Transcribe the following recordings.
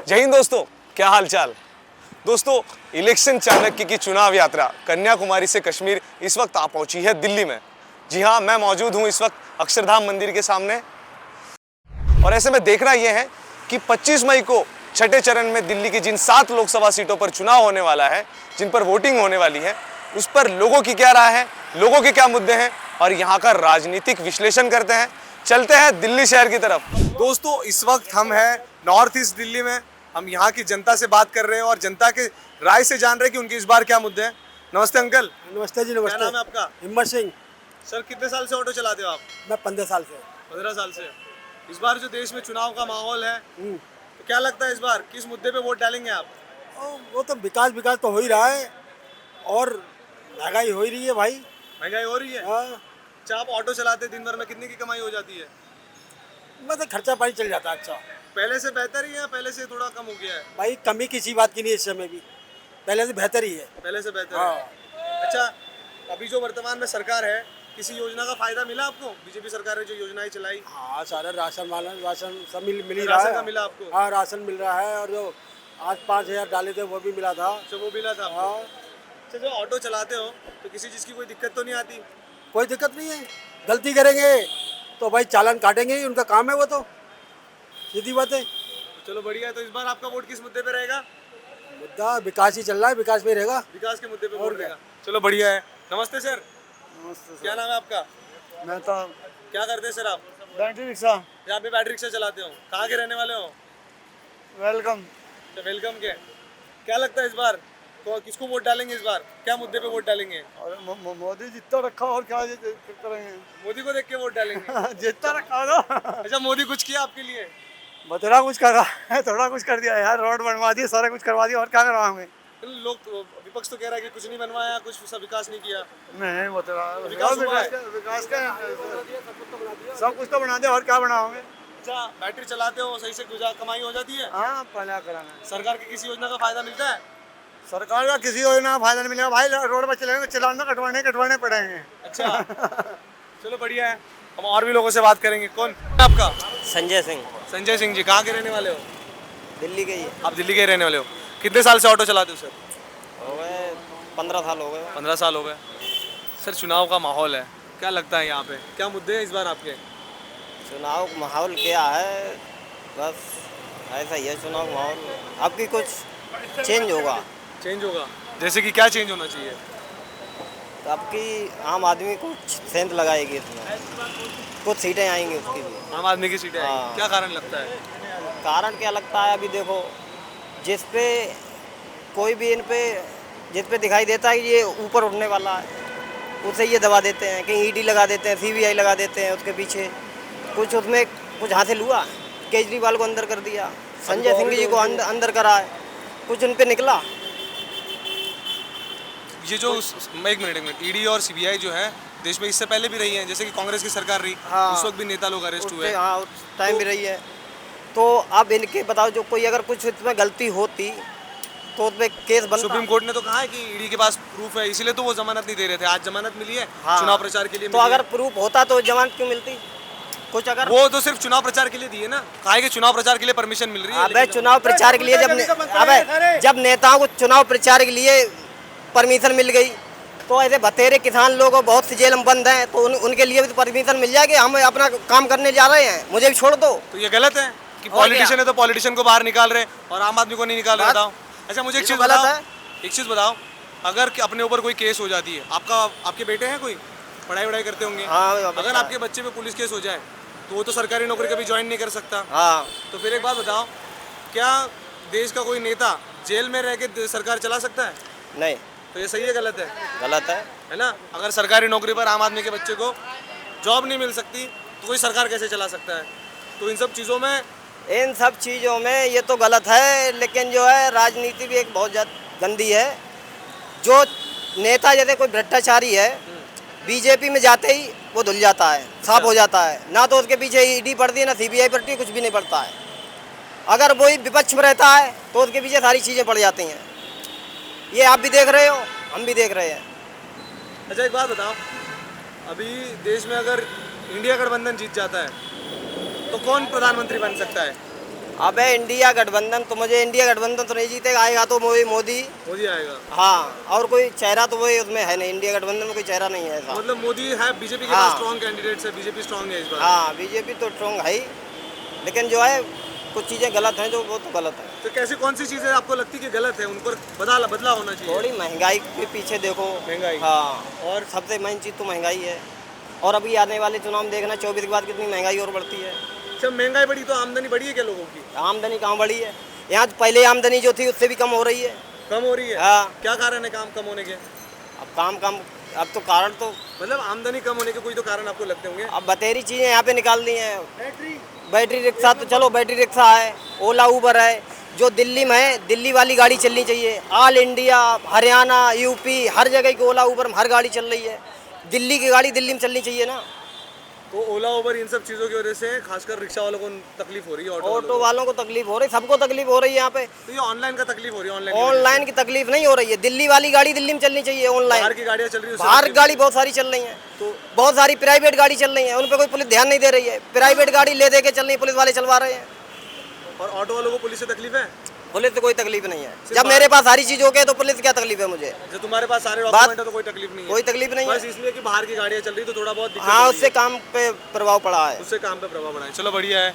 जय हिंद दोस्तों, क्या हाल चाल। दोस्तों, इलेक्शन चाणक्य की चुनाव यात्रा कन्याकुमारी से कश्मीर इस वक्त आ पहुंची है दिल्ली में। जी हाँ, मैं मौजूद हूं इस वक्त अक्षरधाम मंदिर के सामने। और ऐसे में देखना यह है कि 25 मई को छठे चरण में दिल्ली की जिन 7 लोकसभा सीटों पर चुनाव होने वाला है, जिन पर वोटिंग होने वाली है, उस पर लोगों की क्या राय है, लोगों के क्या मुद्दे हैं और यहाँ का राजनीतिक विश्लेषण करते हैं। चलते हैं दिल्ली शहर की तरफ। दोस्तों, इस वक्त हम हैं नॉर्थ ईस्ट दिल्ली में। हम यहाँ की जनता से बात कर रहे हैं और जनता के राय से जान रहे हैं कि उनके इस बार क्या मुद्दे हैं। नमस्ते अंकल। नमस्ते जी, नमस्ते। क्या नाम है आपका? हिम्मत सिंह। सर, कितने साल से ऑटो चलाते हो आप? मैं 15 साल से। 15 साल से। इस बार जो देश में चुनाव का माहौल है, तो क्या लगता है इस बार किस मुद्दे पे वोट डालेंगे आप? वो तो विकास विकास तो हो ही रहा है और महंगाई हो ही रही है भाई। महंगाई हो रही है। हाँ, अच्छा, आप ऑटो चलाते हैं, दिन भर में कितने की कमाई हो जाती है? मतलब खर्चा पानी चल जाता है। अच्छा पहले से बेहतर ही है, पहले से थोड़ा कम हो गया है? भाई, कमी किसी बात की नहीं इस समय भी, पहले से बेहतर ही है। पहले से बेहतर हाँ। है। अच्छा, अभी जो वर्तमान में सरकार है, किसी योजना का फायदा मिला आपको? बीजेपी सरकार ने जो योजनाएं चलाई। हाँ, सारा राशन वाला राशन सब मिल ही रहा राशन है। का मिला आपको? हाँ, राशन मिल रहा है और जो आज 5,000 डाले थे वो भी मिला था। अच्छा, वो मिला था आपको? हाँ, अच्छा, जो ऑटो चलाते हो तो किसी चीज़ की कोई दिक्कत तो नहीं आती? कोई दिक्कत नहीं है। गलती करेंगे तो भाई चालान काटेंगे ही, उनका काम है वो तो, सीधी बात है। चलो बढ़िया है। तो इस बार आपका वोट किस मुद्दे पे रहेगा? मुद्दा विकास ही चल रहा है, विकास में ही रहेगा। विकास के मुद्दे पे और वोट क्या? रहेगा। चलो बढ़िया है। नमस्ते सर। नमस्ते। क्या नाम है आपका? मैं तो क्या करते हैं सर आप? Battery rickshaw. यहाँ पे बैटरी रिक्शा चलाते हो। कहाँ के रहने वाले हो? वेलकम। तो वेलकम के। क्या लगता है इस बार तो किसको वोट डालेंगे? इस बार क्या मुद्दे पे वोट डालेंगे? और मोदी जितना रखा और क्या करेंगे। मोदी को देख के वोट डालेंगे? जितना रखा होगा। अच्छा, मोदी कुछ किया आपके लिए? बतरा कुछ करा है, थोड़ा कुछ कर दिया यार, रोड बनवा दिए, सारा कुछ करवा दिया, और क्या करवाएंगे। लोग विपक्ष तो कह रहा है कि कुछ नहीं बनवाया, कुछ सा विकास नहीं किया। नहीं बतरा विकास हुआ है। विकास का सब कुछ तो बना दिया, और क्या बनाओगे। अच्छा, बैटरी चलाते हो, सही से कमाई हो जाती है? हाँ, पहले कराना। सरकार की किसी योजना का फायदा मिलता है? सरकार का किसी योजना का फायदा नहीं मिलेगा भाई, रोड पर चलेंगे तो चलाना कटवाने पड़ेंगे। अच्छा। चलो बढ़िया है। हम और भी लोगों से बात करेंगे। कौन आपका? संजय सिंह। संजय सिंह जी, कहाँ के रहने वाले हो? दिल्ली के ही आप दिल्ली के रहने वाले हो। कितने साल से ऑटो चलाते हो सर? हो गए 15 साल हो गए। 15 साल हो गए। सर, चुनाव का माहौल है, क्या लगता है यहाँ पे क्या मुद्दे हैं इस बार आपके? चुनाव का माहौल क्या है, बस ऐसा ही है चुनाव माहौल। अब भी कुछ चेंज होगा। चेंज होगा? जैसे कि क्या चेंज होना चाहिए? तो अब की आम आदमी कुछ सेंध लगाएगी इसमें, कुछ सीटें आएंगी उसकी भी। आम आदमी की सीटें आएंगी। हाँ। क्या कारण लगता है? कारण क्या लगता है, अभी देखो जिस पे कोई भी इन पे जिस पे दिखाई देता है कि ये ऊपर उठने वाला है, उसे ये दबा देते हैं, कहीं ईडी लगा देते हैं, सीबीआई लगा देते हैं उसके पीछे। कुछ उसमें कुछ हासिल हुआ, केजरीवाल को अंदर कर दिया, संजय सिंह जी को अंदर करा है, कुछ उन पे निकला। ये जो एक मिनट ईडी और सीबीआई जो है देश में इससे पहले भी रही है, जैसे कि कांग्रेस की सरकार रही। हाँ। उस वक्त भी नेता लोग अरेस्ट हुए। हाँ, उस टाइम भी रही है। तो अब इनके बताओ, जो कोई अगर कुछ इसमें गलती होती तो उसमें केस बनता। सुप्रीम कोर्ट ने तो कहा है कि ईडी के पास प्रूफ है, इसीलिए तो वो जमानत नहीं दे रहे थे। आज जमानत मिली है। हाँ। चुनाव प्रचार के लिए तो मिली अगर है। प्रूफ होता तो जमानत क्यों मिलती? कुछ अगर वो तो सिर्फ चुनाव प्रचार के लिए दिए ना, कहा है कि चुनाव प्रचार के लिए परमिशन मिल रही है। अबे चुनाव प्रचार के लिए जब नेताओं को चुनाव प्रचार के लिए परमिशन मिल गई, तो ऐसे बतेरे किसान लोग बहुत से जेल में बंद हैं, तो उनके लिए भी तो परमिशन मिल जाएगी। हम अपना काम करने जा रहे हैं, मुझे भी छोड़ दो। तो ये गलत है कि पॉलिटिशियन है तो पॉलिटिशियन को बाहर निकाल रहे और आम आदमी को नहीं निकाल रहे। बताओ। अच्छा, मुझे एक चीज़ गलत बताओ, है। एक चीज़ बताओ, अगर अपने ऊपर कोई केस हो जाती है, आपके बेटे हैं, कोई पढ़ाई करते होंगे, हाँ, अगर आपके बच्चे पे पुलिस केस हो जाए तो वो तो सरकारी नौकरी कभी ज्वाइन नहीं कर सकता। हाँ, तो फिर एक बात बताओ, क्या देश का कोई नेता जेल में रह के सरकार चला सकता है? नहीं, तो ये सही है गलत है? गलत है ना। अगर सरकारी नौकरी पर आम आदमी के बच्चे को जॉब नहीं मिल सकती तो कोई सरकार कैसे चला सकता है? तो इन सब चीज़ों में ये तो गलत है। लेकिन जो है राजनीति भी एक बहुत गंदी है। जो नेता जैसे कोई भ्रष्टाचारी है, बीजेपी में जाते ही वो धुल जाता है, साफ हो जाता है। ना तो उसके पीछे ईडी पड़ती है, ना सीबीआई पड़ती है, कुछ भी नहीं पड़ता है। अगर वही विपक्ष में रहता है तो उसके पीछे सारी चीज़ें पड़ जाती हैं। ये आप भी देख रहे हो, हम भी देख रहे हैं। अच्छा, एक बात बताओ, अभी देश में अगर इंडिया गठबंधन जीत जाता है तो कौन प्रधानमंत्री बन सकता है? अबे इंडिया गठबंधन तो मुझे इंडिया गठबंधन तो नहीं जीतेगा, आएगा तो मोदी मोदी आएगा। हाँ, और कोई चेहरा तो वही उसमें है नहीं, इंडिया गठबंधन में कोई चेहरा नहीं है ऐसा। मतलब मोदी है, बीजेपी के हाँ। पास स्ट्रॉन्ग कैंडिडेट्स है, बीजेपी स्ट्रॉन्ग है इस बार। हाँ, बीजेपी तो स्ट्रॉन्ग है ही, लेकिन जो है कुछ चीज़ें गलत हैं, जो वो तो गलत है। तो कैसे कौन सी चीजें आपको लगती कि गलत है, उन पर बदला होना चाहिए? थोड़ी महंगाई के पीछे देखो, महंगाई। हाँ, और सबसे मेन चीज़ तो महंगाई है। और अभी आने वाले चुनाव में देखना 24 के बाद कितनी महंगाई और बढ़ती है। जब महंगाई बढ़ी तो आमदनी बढ़ी है क्या लोगों की? आमदनी कहाँ बढ़ी है? यहाँ पहले आमदनी जो थी उससे भी कम हो रही है। कम हो रही है? हाँ। क्या कारण है काम कम होने के? अब काम कम, अब तो कारण तो मतलब आमदनी कम होने के कोई तो कारण आपको लगते होंगे। अब बतेरी चीज़ें यहाँ पे निकाल दी हैं। बैटरी रिक्शा तो चलो, बैटरी रिक्शा है, ओला उबर है, जो दिल्ली में है, दिल्ली वाली गाड़ी चलनी चाहिए। ऑल इंडिया, हरियाणा, यूपी, हर जगह की ओला उबर में हर गाड़ी चल रही है। दिल्ली की गाड़ी दिल्ली में चलनी चाहिए ना। तो ओला उबर इन सब चीज़ों की वजह से खासकर रिक्शा वालों को तकलीफ हो रही है, ऑटो वालों को तकलीफ हो रही, सबको तकलीफ हो रही है यहाँ पे। तो ये ऑनलाइन का तकलीफ हो रही है? ऑनलाइन की तकलीफ नहीं हो रही है, दिल्ली वाली गाड़ी दिल्ली में चलनी चाहिए। बाहर ऑनलाइन की गाड़ियाँ चल रही है, बाहर गाड़ी बहुत सारी चल रही हैं, तो बहुत सारी प्राइवेट गाड़ी चल रही हैं, उन पर कोई पुलिस ध्यान नहीं दे रही है। प्राइवेट गाड़ी ले दे के चल रही है, पुलिस वाले चलवा रहे हैं। और ऑटो वालों को पुलिस से तकलीफ है? पुलिस से कोई तकलीफ नहीं है, जब मेरे पास सारी चीज हो गई तो पुलिस से क्या तकलीफ है मुझे? जो तुम्हारे पास सारे डॉक्यूमेंट है तो कोई तकलीफ नहीं है? कोई तकलीफ नहीं बस है। इसलिए कि बाहर की गाड़ियाँ चल रही तो थोड़ा बहुत दिक्कत हाँ, हो रही उससे है। काम पे प्रभाव पड़ा है। उससे काम पे प्रभाव पड़ा है। चलो बढ़िया है।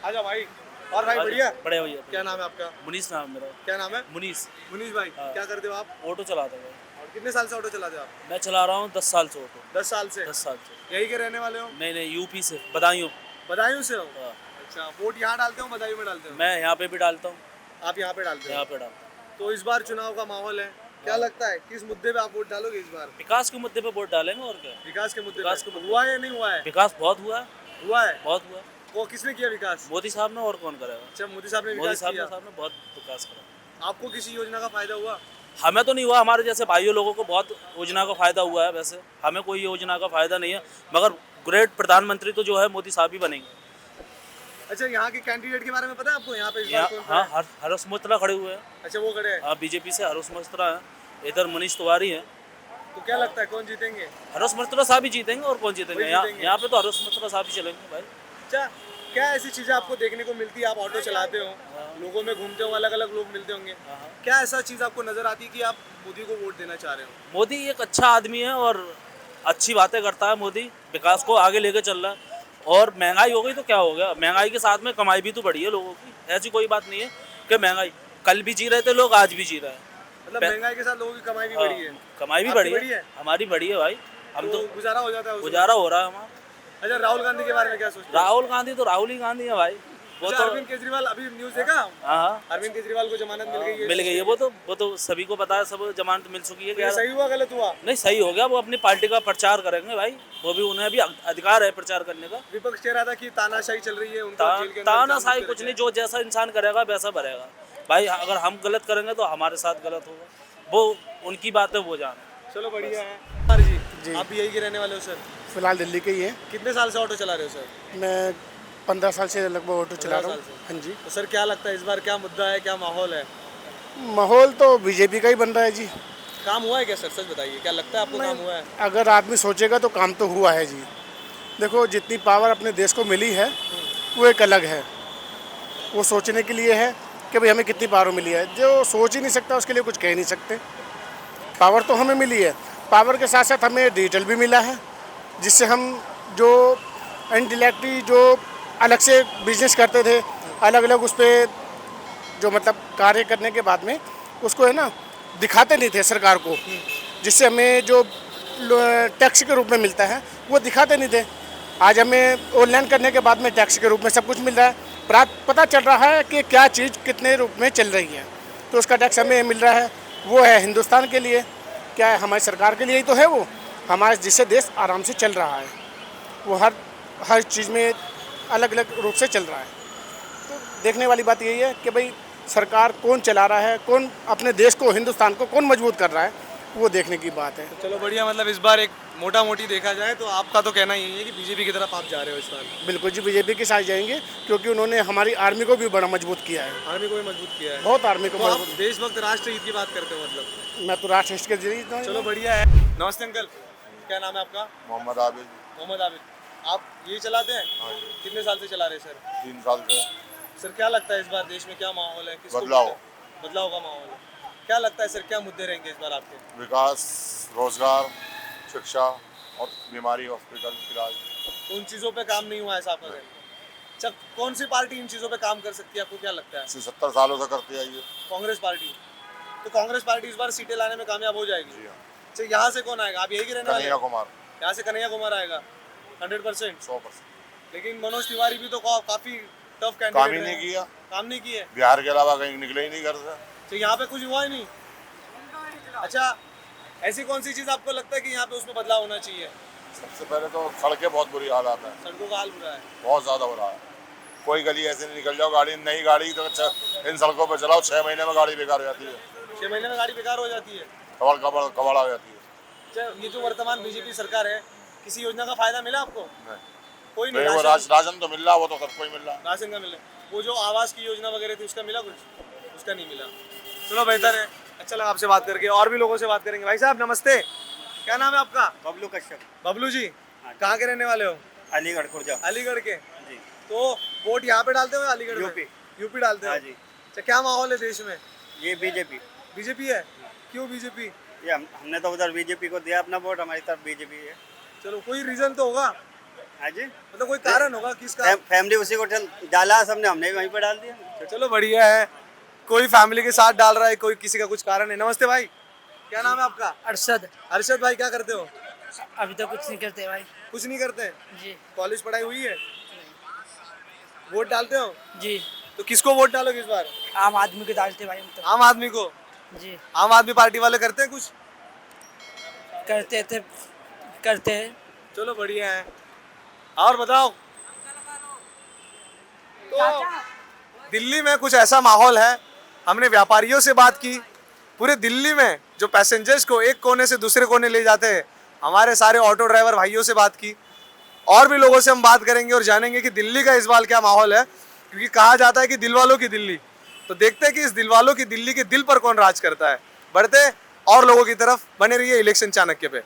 आजा भाई। और भाई बढ़िया? बड़े भैया। क्या नाम है आपका? मुनीस नाम मेरा। क्या नाम है? मुनीस। मुनीश भाई, क्या करते हो आप? ऑटो चलाता हूँ। और कितने साल से ऑटो चलाते हो आप? मैं चला रहा हूँ 10 साल से ऑटो। 10 साल से? 10 साल से। यही के रहने वाले हो? नहीं नहीं, यूपी से, बदायूं। बदायूं से हो? हाँ। अच्छा, वोट यहाँ डालते हो, बदायूं में डालते हो? मैं यहाँ पे भी डालता हूँ। आप यहाँ पे डालते हो? यहाँ पे डालता हूँ। तो इस बार चुनाव का माहौल है, क्या लगता है किस मुद्दे पे आप वोट डालोगे इस बार? विकास के मुद्दे पे वोट डालेंगे और क्या। विकास के मुद्दे विकास पे? के मुद्दे। हुआ है या नहीं हुआ है? विकास बहुत हुआ है। हुआ है? बहुत हुआ। वो किसने किया विकास? मोदी साहब ने, और कौन करेगा। अच्छा, मोदी साहब ने मोदी विकास साहब किया। ने बहुत विकास करा। आपको किसी योजना का फायदा हुआ? हमें तो नहीं हुआ, हमारे जैसे भाइयों लोगों को बहुत योजना का फायदा हुआ है। वैसे हमें कोई योजना का फायदा नहीं है, मगर ग्रेट प्रधानमंत्री तो जो है मोदी साहब ही बनेंगे। अच्छा, यहाँ के कैंडिडेट के बारे में पता है आपको? यहाँ पे इस बार यहाँ कौन हाँ, खड़ा है? हर्ष मिश्रा खड़े हुए हैं। अच्छा, वो खड़े हैं। हाँ, बीजेपी से हर्ष मिश्रा है, इधर मनीष तिवारी है। तो क्या लगता है कौन जीतेंगे? हर्ष मिश्रा साहब ही जीतेंगे, और कौन जीतेंगे? वही यहाँ जीतेंगे। यहाँ पे तो हर्ष मिश्रा साहब ही चलेंगे भाई। अच्छा, क्या ऐसी चीजें आपको देखने को मिलती है? आप ऑटो चलाते हो, लोगों में घूमते हो, अलग अलग लोग मिलते होंगे, क्या ऐसा चीज आपको नजर आती है कि आप मोदी को वोट देना चाह रहे हो? मोदी एक अच्छा आदमी है और अच्छी बातें करता है। मोदी विकास को आगे लेके चल रहा है। और महंगाई हो गई तो क्या हो गया, महंगाई के साथ में कमाई भी तो बढ़ी है लोगों की। ऐसी कोई बात नहीं है कि महंगाई, कल भी जी रहे थे लोग, आज भी जी रहे हैं। मतलब महंगाई के साथ लोगों की कमाई भी बढ़ी है? कमाई भी आपकी बढ़ी बढ़ी है, है? हमारी बढ़ी है भाई। हम तो गुजारा हो जाता है उसमें? गुजारा हो रहा है हमारा। अच्छा, राहुल गांधी के बारे में क्या सोचते हो? राहुल गांधी तो राहुल ही गांधी है भाई। वो अच्छा, तो अरविंद केजरीवाल, अभी न्यूज देखा? हाँ, अरविंद केजरीवाल को जमानत मिल गई है? मिल गई है। वो तो सभी को पता है, सब जमानत मिल चुकी है। ये सही हुआ गलत हुआ? नहीं, सही हो गया। वो अपनी पार्टी का प्रचार करेंगे भाई, वो भी, उन्हें भी अधिकार है प्रचार करने का। विपक्ष कह रहा था कि तानाशाही चल रही है, उनको जेल के अंदर तानाशाही जाना कुछ नहीं, जो जैसा इंसान करेगा वैसा भरेगा भाई। अगर हम गलत करेंगे तो हमारे साथ गलत होगा, वो उनकी बात है, वो जाने। चलो बढ़िया है। सर जी, आप भी यही के रहने वाले हो सर? फिलहाल दिल्ली के ही है। कितने साल से ऑटो चला रहे हो सर? मैं 15 साल से लगभग ऑटो चला रहा हूँ। 15 साल हाँ जी। तो सर क्या लगता है इस बार क्या मुद्दा है, क्या माहौल है? माहौल तो बीजेपी का ही बन रहा है जी। काम हुआ है क्या सर? सच बताइए, क्या लगता है आपको काम हुआ है? अगर आदमी सोचेगा तो काम तो हुआ है जी। देखो, जितनी पावर अपने देश को मिली है वो एक अलग है, वो सोचने के लिए है कि भाई हमें कितनी पावर मिली है। जो सोच ही नहीं सकता उसके लिए कुछ कह नहीं सकते। पावर तो हमें मिली है, पावर के साथ साथ हमें डिजिटल भी मिला है, जिससे हम जो इंटेलेक्टली जो अलग से बिजनेस करते थे, अलग अलग उस पर जो मतलब कार्य करने के बाद में उसको है ना दिखाते नहीं थे सरकार को, जिससे हमें जो टैक्स के रूप में मिलता है वो दिखाते नहीं थे। आज हमें ऑनलाइन करने के बाद में टैक्स के रूप में सब कुछ मिल रहा है, पता चल रहा है कि क्या चीज़ कितने रूप में चल रही है, तो उसका टैक्स हमें मिल रहा है। वो है हिंदुस्तान के लिए, क्या है हमारी सरकार के लिए ही तो है वो, हमारे जिससे देश आराम से चल रहा है। वो हर चीज़ में अलग अलग रूप से चल रहा है। तो देखने वाली बात यही है कि भाई सरकार कौन चला रहा है, कौन अपने देश को, हिंदुस्तान को कौन मजबूत कर रहा है, वो देखने की बात है। चलो बढ़िया। मतलब इस बार एक मोटा मोटी देखा जाए तो आपका तो कहना यही है कि बीजेपी की तरफ आप जा रहे हो इस बार? बिल्कुल जी, बीजेपी के साथ जाएंगे, क्योंकि उन्होंने हमारी आर्मी को भी बड़ा मजबूत किया है। आर्मी को भी मजबूत किया है? बहुत आर्मी को तो आप मजबूत। देशभक्त राष्ट्र हित की बात करते हो मतलब? मैं तो राष्ट्र हित के जरिए। चलो बढ़िया है। नमस्ते अंकल, क्या नाम है आपका? मोहम्मद आबिद। मोहम्मद आबिद। आप ये चलाते हैं? हाँ जी। कितने साल से चला रहे हैं सर? 3 साल से। सर क्या लगता है इस बार देश में क्या माहौल है? किसको बदलाव। वोट है? बदलाव का माहौल है। क्या लगता है सर क्या मुद्दे रहेंगे इस बार आपके? विकास, रोजगार, शिक्षा और बीमारी, हॉस्पिटल, इलाज। उन चीज़ों पे काम नहीं हुआ है साहब का कहना। अच्छा कौन सी पार्टी इन चीज़ों पे काम कर सकती है आपको क्या लगता है? 70 सालों से करती आई है। कांग्रेस पार्टी। तो कांग्रेस पार्टी इस बार सीटें लाने में कामयाब हो जाएगी। जी हाँ। अच्छा यहाँ से कौन आएगा? आप यही के रहने वाले कन्हैया हैं? कुमार यहाँ से कन्हैया कुमार आएगा 100%। 100%। लेकिन मनोज तिवारी भी तो काफी टफ कैंडिडेट काम ही नहीं किया। काम नहीं किए। बिहार के अलावा कहीं निकले ही नहीं घर से। तो यहाँ पे कुछ हुआ ही नहीं। अच्छा ऐसी कौन सी चीज़ आपको लगता है कि यहाँ पे उसमें बदलाव होना चाहिए? सबसे पहले तो सड़कें बहुत बुरी हालात है, सड़कों का हाल बुरा है। बहुत ज़्यादा हो रहा है। कोई गली ऐसे नहीं निकल जाओ, गाड़ी नई गाड़ी तो अच्छा इन सड़कों पर चलाओ, 6 महीने में गाड़ी बेकार हो जाती है, 6 महीने में गाड़ी बेकार हो जाती है। कबाड़ कबाड़ कबाड़ हो जाती है। अच्छा ये जो वर्तमान बीजेपी सरकार है किसी योजना का फायदा मिला आपको? नहीं। कोई नहीं। वो राशन तो मिल रहा, वो तो सबको ही मिल रहा। राशन का मिला। वो जो आवास की योजना वगैरह थी उसका मिला कुछ? उसका नहीं मिला। चलो बेहतर है। अच्छा लगा आपसे बात करके। और भी लोगों से बात करेंगे। भाई साहब नमस्ते, क्या नाम है आपका? बबलू कश्यप, बबलू जी कहाँ के रहने वाले हो? अलीगढ़ खुर्जा। अलीगढ़ के। जी। तो वोट यहाँ पे डालते हो या अलीगढ़ में? यूपी। यूपी डालते हो? हाँ जी। अच्छा क्या माहौल है देश में? ये बीजेपी। बीजेपी है। क्यों बीजेपी? ये हमने तो उधर बीजेपी को दिया अपना वोट, हमारी तरफ बीजेपी है। चलो कोई रीजन तो होगा, हाँ जी। मतलब कोई कारण होगा किसका? फैमिली उसी को डाला सबने, हमने भी वहीं पर डाल दिया। चलो बढ़िया है, कोई फैमिली के साथ डाल रहा है, कोई किसी का कुछ कारण है। नमस्ते भाई, क्या नाम है आपका? अरशद। अरशद भाई क्या करते हो? अभी तो कुछ नहीं करते भाई। कुछ नहीं करते? जी। कॉलेज पढ़ाई हुई है? वोट डालते हो? जी। तो किसको वोट डालोगे इस बार? आम आदमी को डालते भाई हम तो। आम आदमी को। जी। आम आदमी पार्टी वाले करते हैं कुछ? करते थे, करते हैं। चलो बढ़िया है। और बताओ। तो दिल्ली में कुछ ऐसा माहौल है, हमने व्यापारियों से बात की, पूरे दिल्ली में जो पैसेंजर्स को एक कोने से दूसरे कोने ले जाते हैं, हमारे सारे ऑटो ड्राइवर भाइयों से बात की। और भी लोगों से हम बात करेंगे और जानेंगे कि दिल्ली का इस बार क्या माहौल है, क्योंकि कहा जाता है कि दिल वालों की दिल्ली। तो देखते हैं कि इस दिल वालों की दिल्ली के दिल पर कौन राज करता है। बढ़ते और लोगों की तरफ, बने रहिए इलेक्शन चाणक्य पे।